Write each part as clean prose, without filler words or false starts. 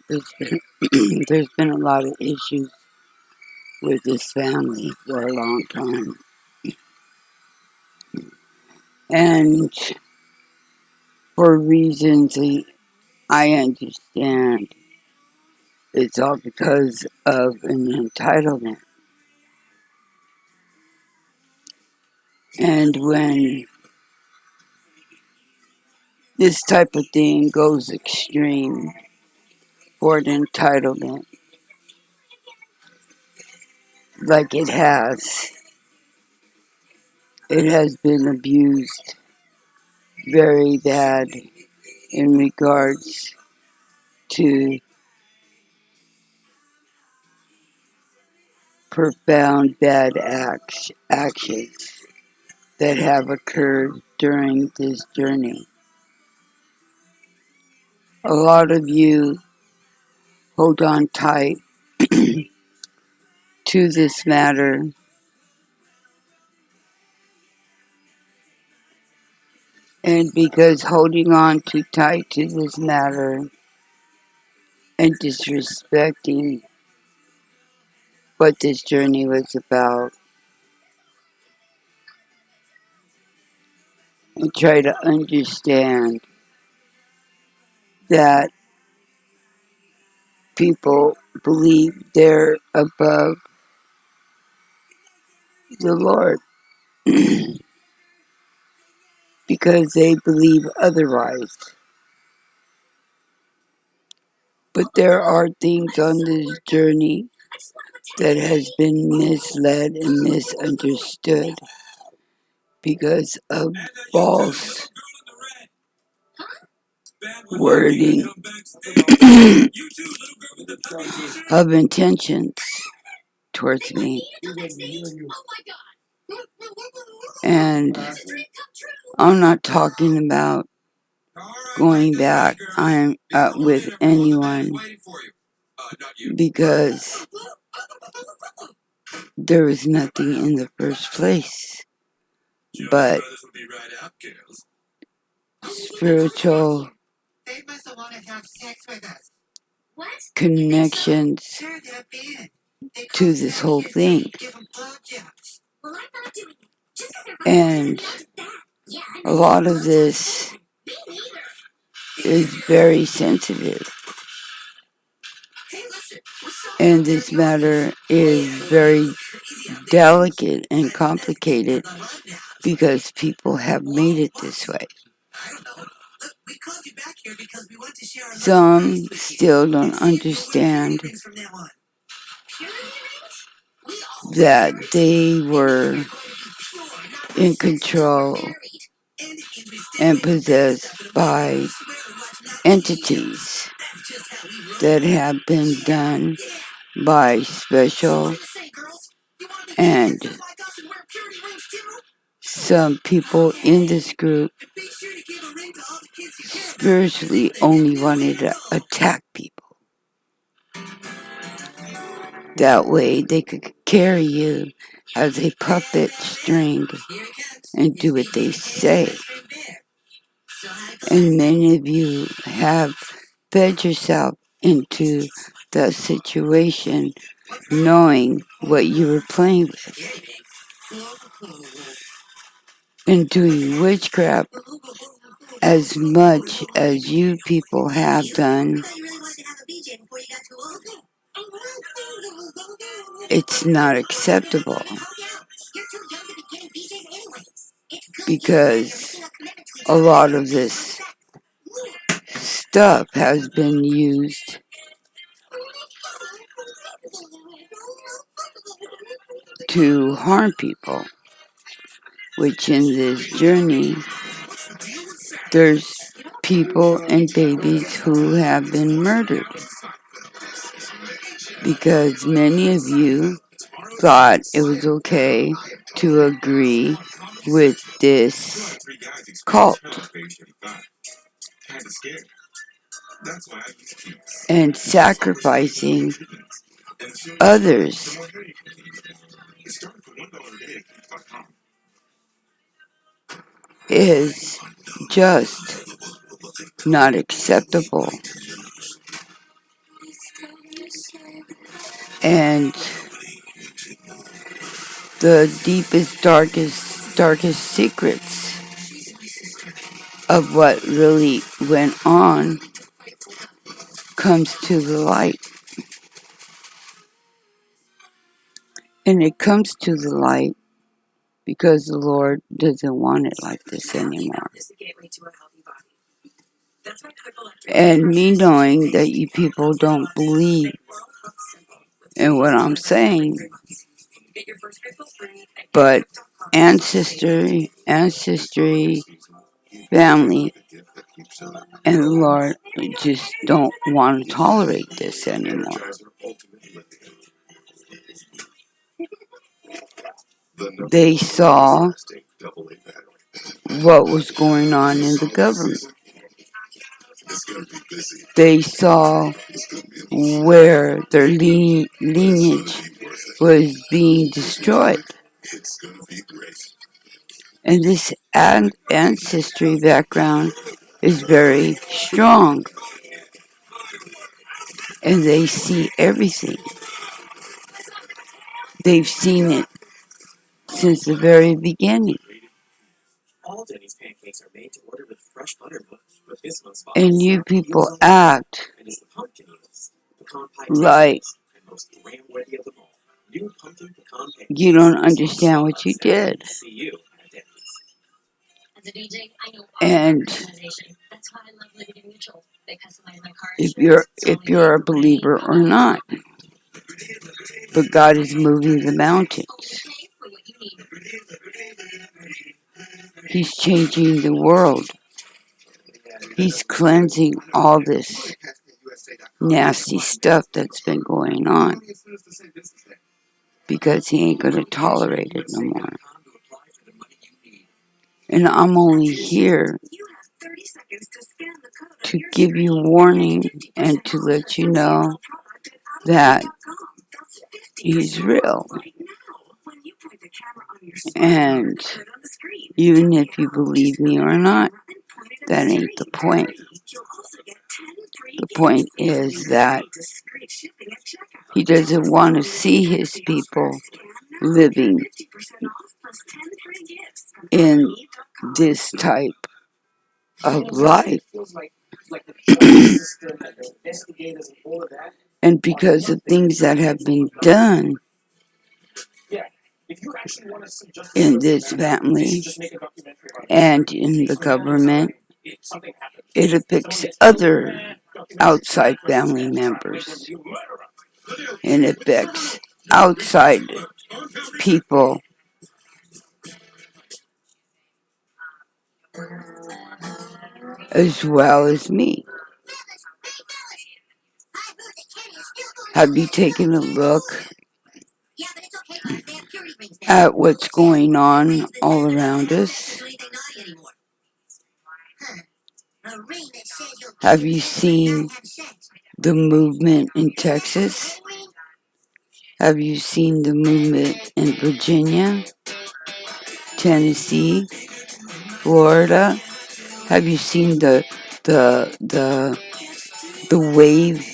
there's been a lot of issues with this family for a long time. And for reasons I understand, it's all because of an entitlement. And when this type of thing goes extreme for an entitlement, like it has been abused very bad in regards to profound bad actions that have occurred during this journey. A lot of you hold on tight to this matter, and because holding on too tight to this matter and disrespecting what this journey was about, and try to understand that people believe they're above the Lord because they believe otherwise. But there are things on this journey that has been misled and misunderstood because of false wording of intentions towards me. And I'm not talking about going back with anyone because there was nothing in the first place but spiritual connections to this whole thing. And a lot of this is very sensitive. And this matter is very delicate and complicated because people have made it this way. Some still don't understand that they were in control and possessed by entities that have been done by special and some people in this group spiritually only wanted to attack people. That way they could carry you as a puppet string and do what they say. And many of you have fed yourself into the situation knowing what you were playing with and doing witchcraft as much as you people have done. It's not acceptable because a lot of this stuff has been used to harm people, which in this journey there's people and babies who have been murdered because many of you thought it was okay to agree with this cult and sacrificing others is just not acceptable. And the deepest, darkest secrets of what really went on comes to the light. And it comes to the light because the Lord doesn't want it like this anymore. And me knowing that you people don't believe in what I'm saying, but ancestry, family, and the Lord just don't want to tolerate this anymore. They saw what was going on in the government. They saw where their lineage was being destroyed. And this ancestry background is very strong. And they see everything. They've seen it since the very beginning. And you people act like you don't understand what you did. And if you're a believer or not, but God is moving the mountains. He's changing the world. He's cleansing all this nasty stuff that's been going on because he ain't going to tolerate it no more. And I'm only here to give you warning and to let you know that he's real. And even if you believe me or not, that ain't the point. The point is that he doesn't want to see his people living in this type of life. And because of things that have been done in this family and in the government, it affects other outside family members. And it affects outside people as well as me. Have you taken a look at what's going on all around us? Have you seen the movement in Texas? Have you seen the movement in Virginia, Tennessee, Florida? Have you seen the wave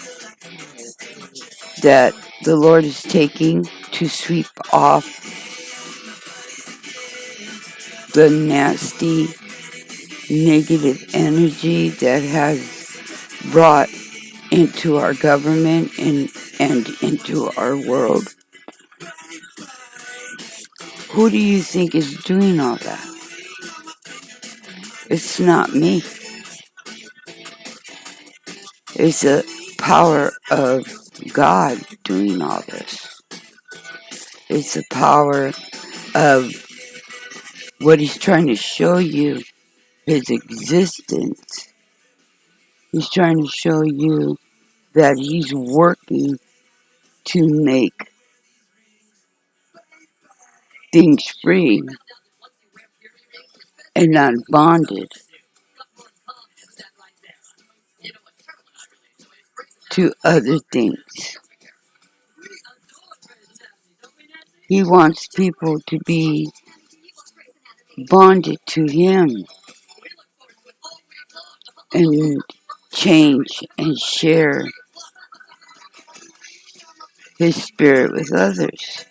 that the Lord is taking to sweep off the nasty negative energy that has brought into our government and into our world? Who do you think is doing all that? It's not me. It's the power of God doing all this. It's the power of what he's trying to show you, his existence. He's trying to show you that he's working to make things free and not bonded to other things. He wants people to be bonded to him and change and share His Spirit with others.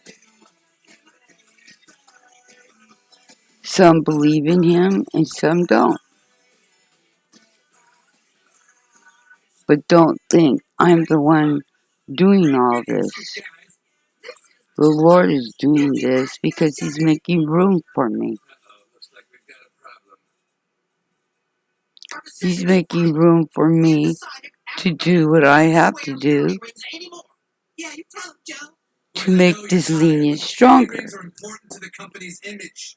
Some believe in Him and some don't. But don't think I'm the one doing all this. The Lord is doing this because He's making room for me. He's making room for me to do what I have to do to make this lineage stronger,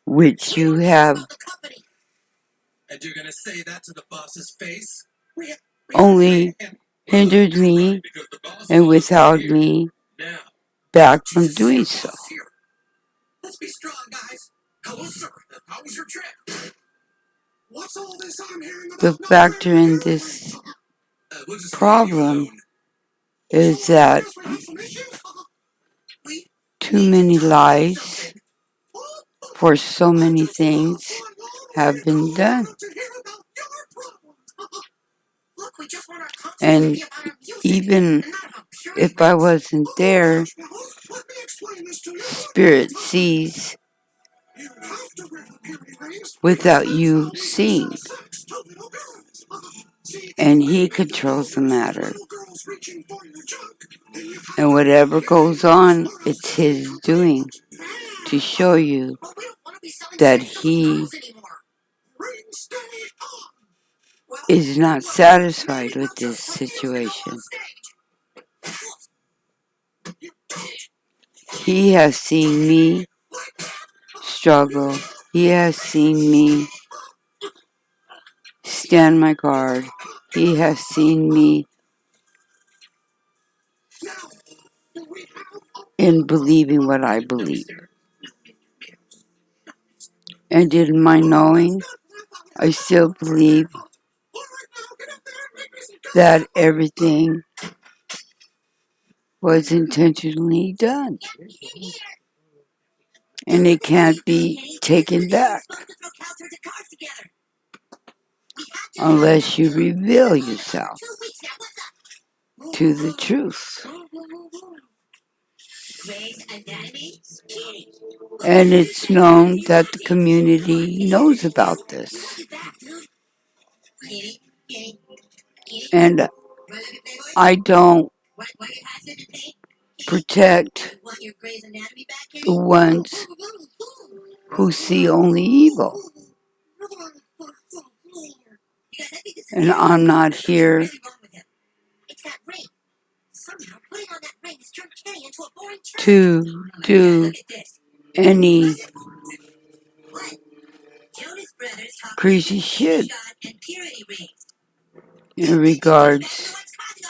which you have only hindered me and withheld me back from doing so. The factor in this problem is that too many lies for so many things have been done. And even if I wasn't there, Spirit sees without you seeing. And He controls the matter. And whatever goes on, it's His doing to show you that He is not satisfied with this situation. He has seen me struggle. He has seen me stand my guard. He has seen me in believing what I believe. And in my knowing, I still believe that everything was intentionally done. And it can't be taken back unless you reveal yourself to the truth. And it's known that the community knows about this. And I don't protect the ones who see only evil. And I'm not here to do any crazy shit in regards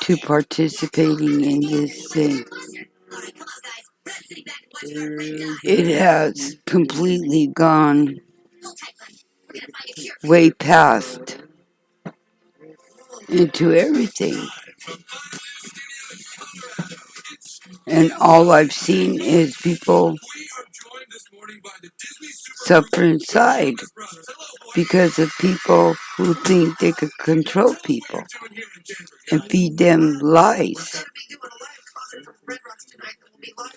to participating in this thing. It has completely gone way past into everything. And all I've seen is people suffer inside because of people who think they could control people and feed them lies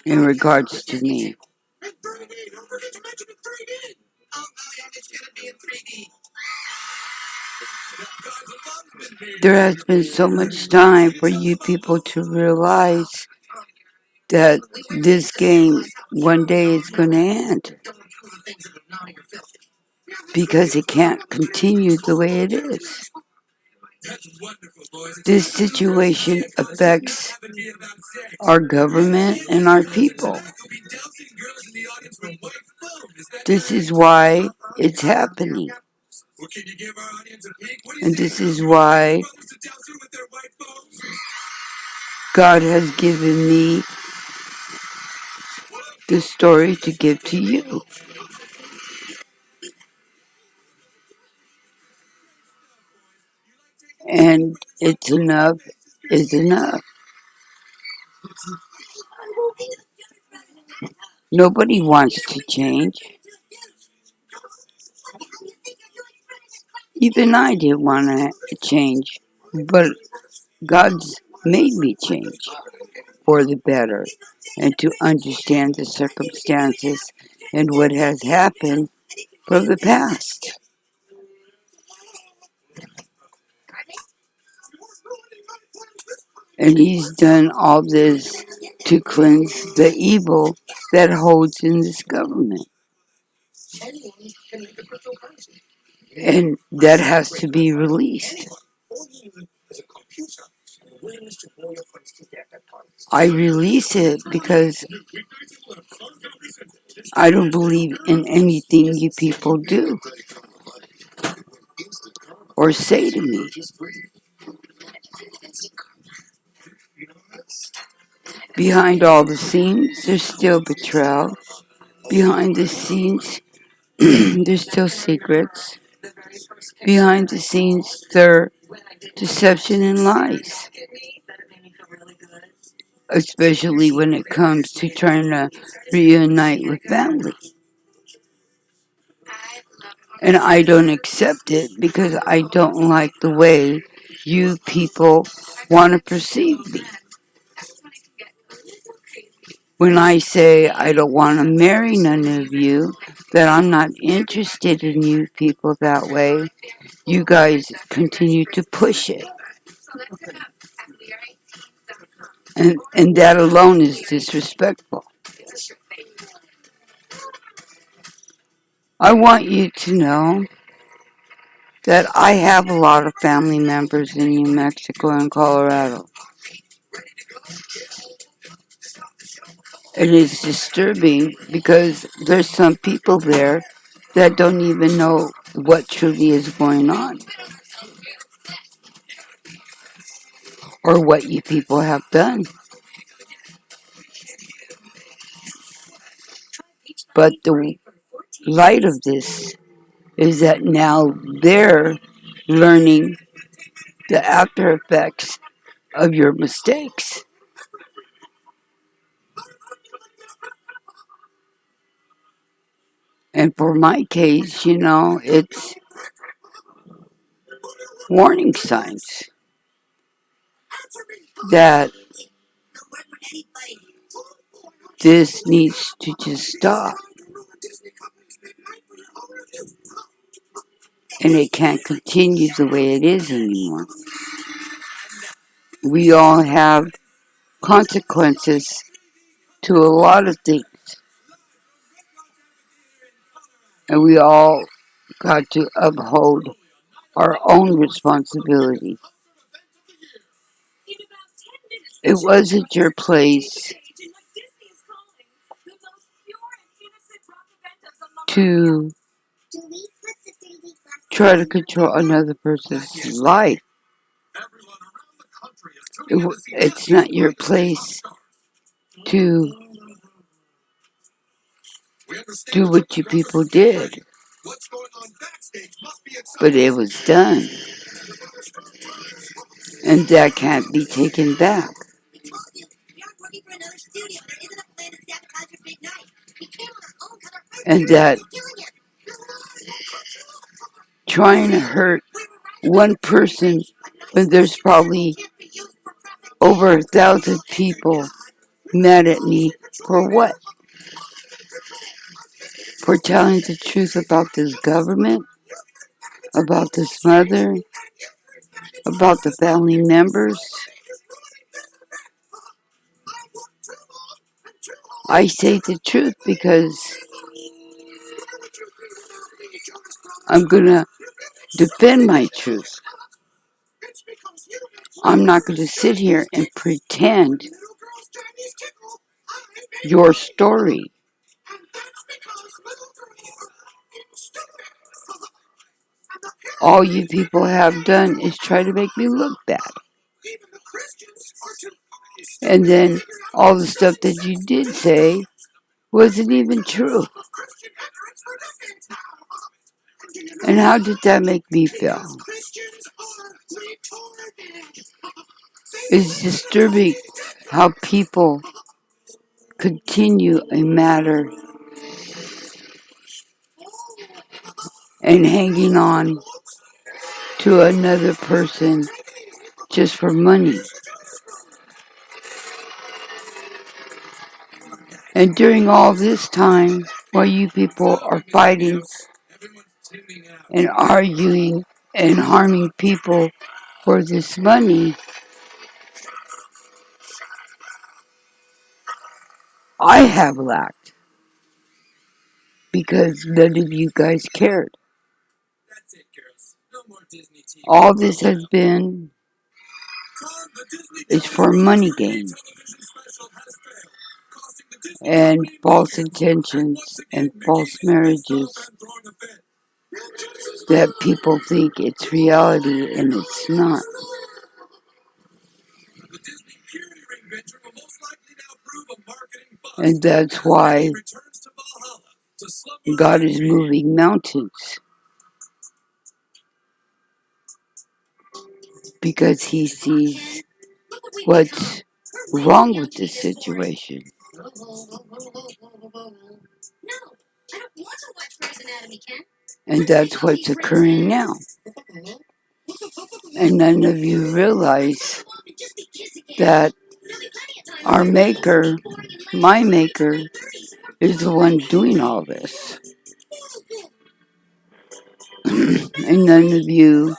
in regards to me. There has been so much time for you people to realize that this game one day is going to end because it can't continue the way it is. This situation affects our government and our people. This is why it's happening. And this is why God has given me the story to give to you. And it's enough is enough. Nobody wants to change. Even I didn't want to change, but God's made me change. for the better and to understand the circumstances and what has happened from the past. And he's done all this to cleanse the evil that holds in this government. And that has to be released. I release it because I don't believe in anything you people do or say to me. Behind all the scenes, there's still betrayal. Behind the scenes, there's still secrets. Behind the scenes, there are deception and lies. Especially when it comes to trying to reunite with family. And I don't accept it because I don't like the way you people want to perceive me. When I say I don't want to marry none of you, that I'm not interested in you people that way, you guys continue to push it. And that alone is disrespectful. I want you to know that I have a lot of family members in New Mexico and Colorado. It is disturbing because there's some people there that don't even know what truly is going on or what you people have done. But the light of this is that now they're learning the after effects of your mistakes. And for my case, it's warning signs that this needs to just stop. And it can't continue the way it is anymore. We all have consequences to a lot of things. And we all got to uphold our own responsibility. It wasn't your place to try to control another person's life. It's not your place to do what you people did. But it was done. And that can't be taken back. And that trying to hurt one person when there's probably over 1,000 people mad at me for what? For telling the truth about this government, about this mother, about the family members. I say the truth because I'm going to defend my truth. I'm not going to sit here and pretend your story. All you people have done is try to make me look bad. And then all the stuff that you did say wasn't even true. And how did that make me feel? It's disturbing how people continue a matter and hanging on to another person just for money. And during all this time, while you people are fighting and arguing and harming people for this money, I have lacked because none of you guys cared. All this has been is for money gain and false intentions and false marriages that people think it's reality and it's not. And that's why God is moving mountains, because he sees what's wrong with this situation. And that's what's occurring now. And none of you realize that our Maker, my Maker, is the one doing all this. And none of you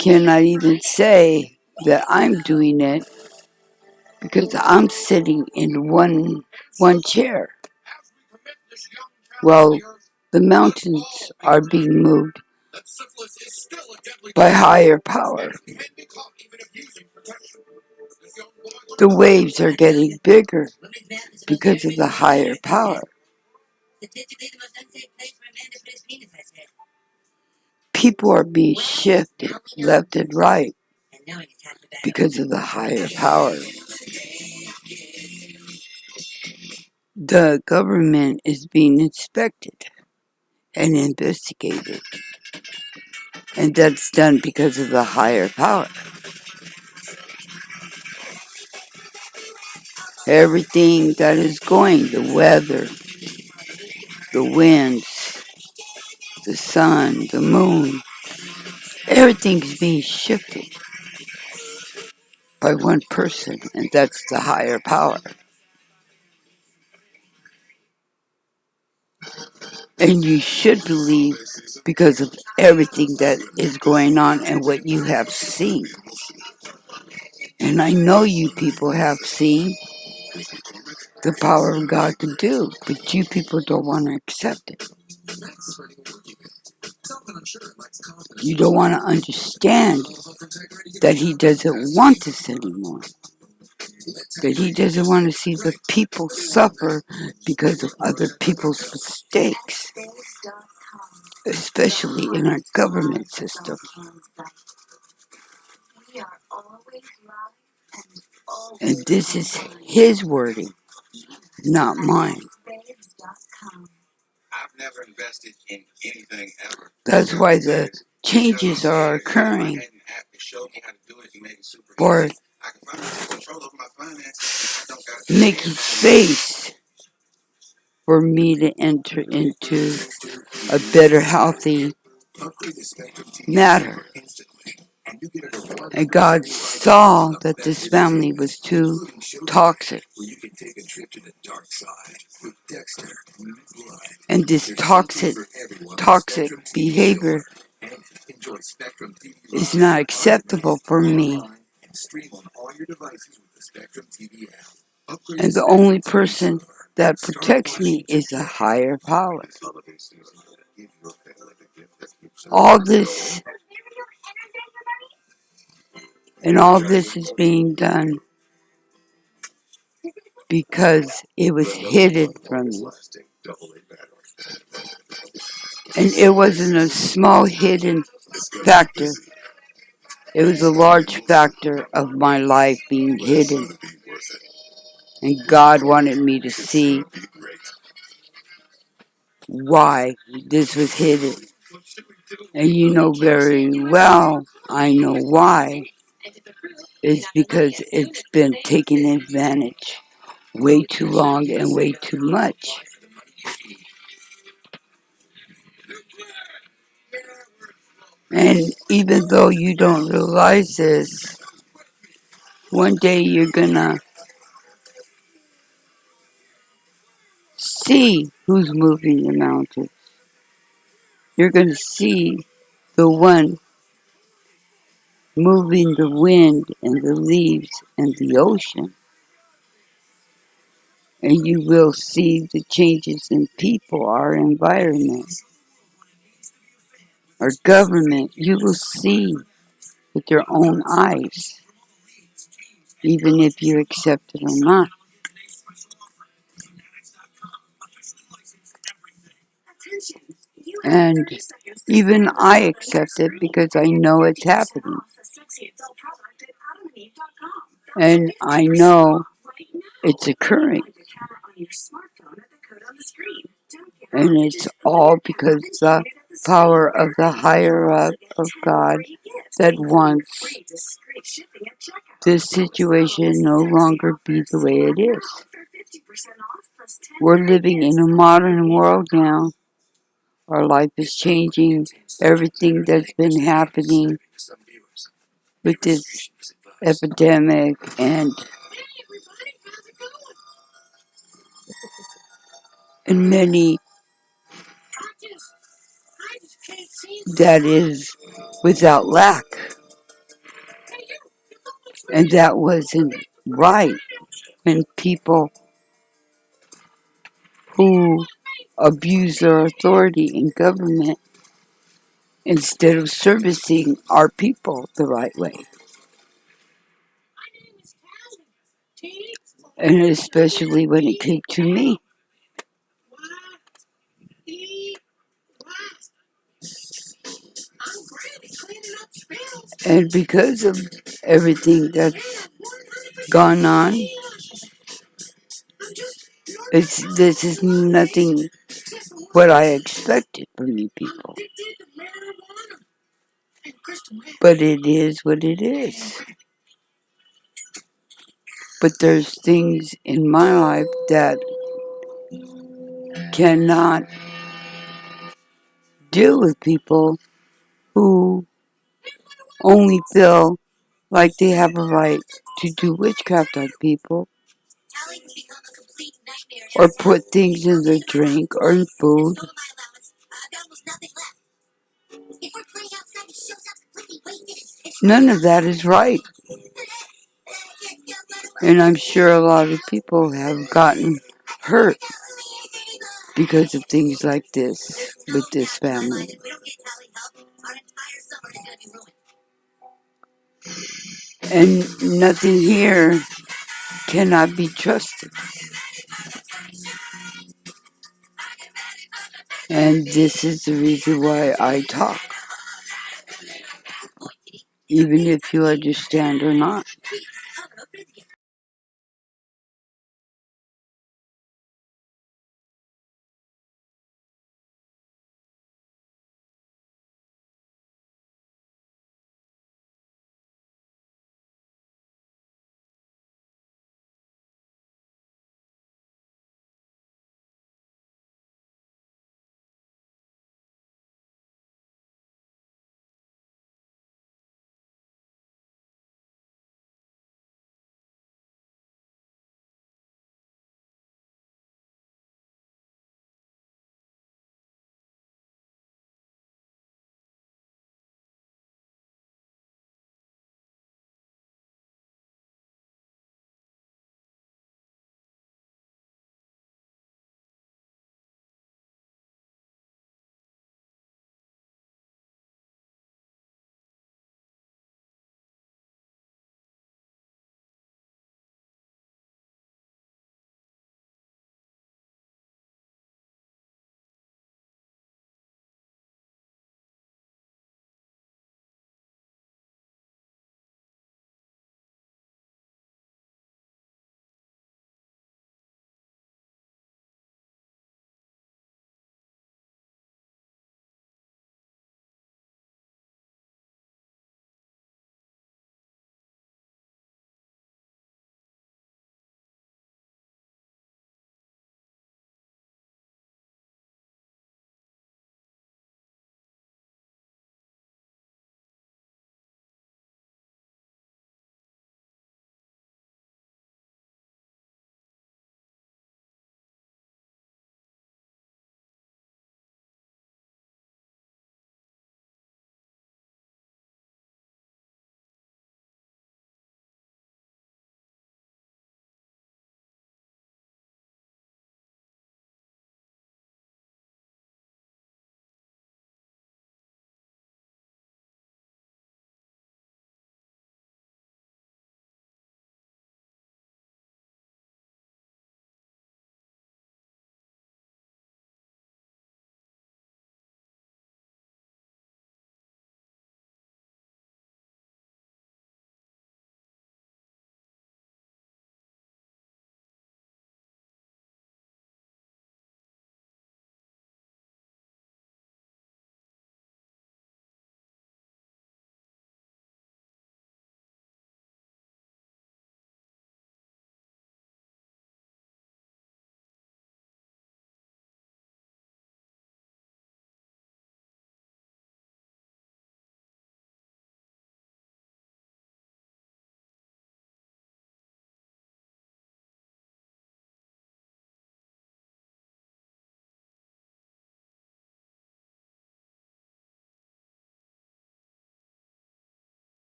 cannot even say that I'm doing it because I'm sitting in one chair. Well, the mountains are being moved by higher power. The waves are getting bigger because of the higher power. People are being shifted left and right because of the higher power. The government is being inspected and investigated, and that's done because of the higher power. Everything that is going, the weather, the winds, the sun, the moon, everything's being shifted by one person, and that's the higher power. And you should believe because of everything that is going on and what you have seen. And I know you people have seen the power of God to do, but you people don't want to accept it. You don't want to understand that he doesn't want this anymore. That he doesn't want to see the people suffer because of other people's mistakes, especially in our government system. And this is his wording, not mine. I've never invested in anything ever. That's why the changes are occurring for making space for me to enter into a better, healthy matter. And God saw that this family was too toxic. And this toxic behavior is not acceptable for me. And the only person that protects me is a higher power. All this is being done because it was hidden from me. And it wasn't a small hidden factor. It was a large factor of my life being hidden. And God wanted me to see why this was hidden. And you know very well, I know why. It's because it's been taken advantage way too long and way too much. And even though you don't realize this, one day you're gonna see who's moving the mountains. You're going to see the one moving the wind and the leaves and the ocean. And you will see the changes in people, our environment, our government. You will see with your own eyes, even if you accept it or not. And even I accept it because I know it's happening. And I know it's occurring. And it's all because the power of the higher up of God that wants this situation no longer be the way it is. We're living in a modern world now. Our life is changing. Everything that's been happening with this epidemic and many that is without lack. And that wasn't right when people who abuse their authority in government instead of servicing our people the right way. And especially when it came to me. And because of everything that's gone on, this is nothing what I expected from you people. But it is what it is. But there's things in my life that cannot deal with people who only feel like they have a right to do witchcraft on people or put things in their drink or in food. None of that is right. And I'm sure a lot of people have gotten hurt because of things like this with this family. And nothing here cannot be trusted. And this is the reason why I talk. Even if you understand or not.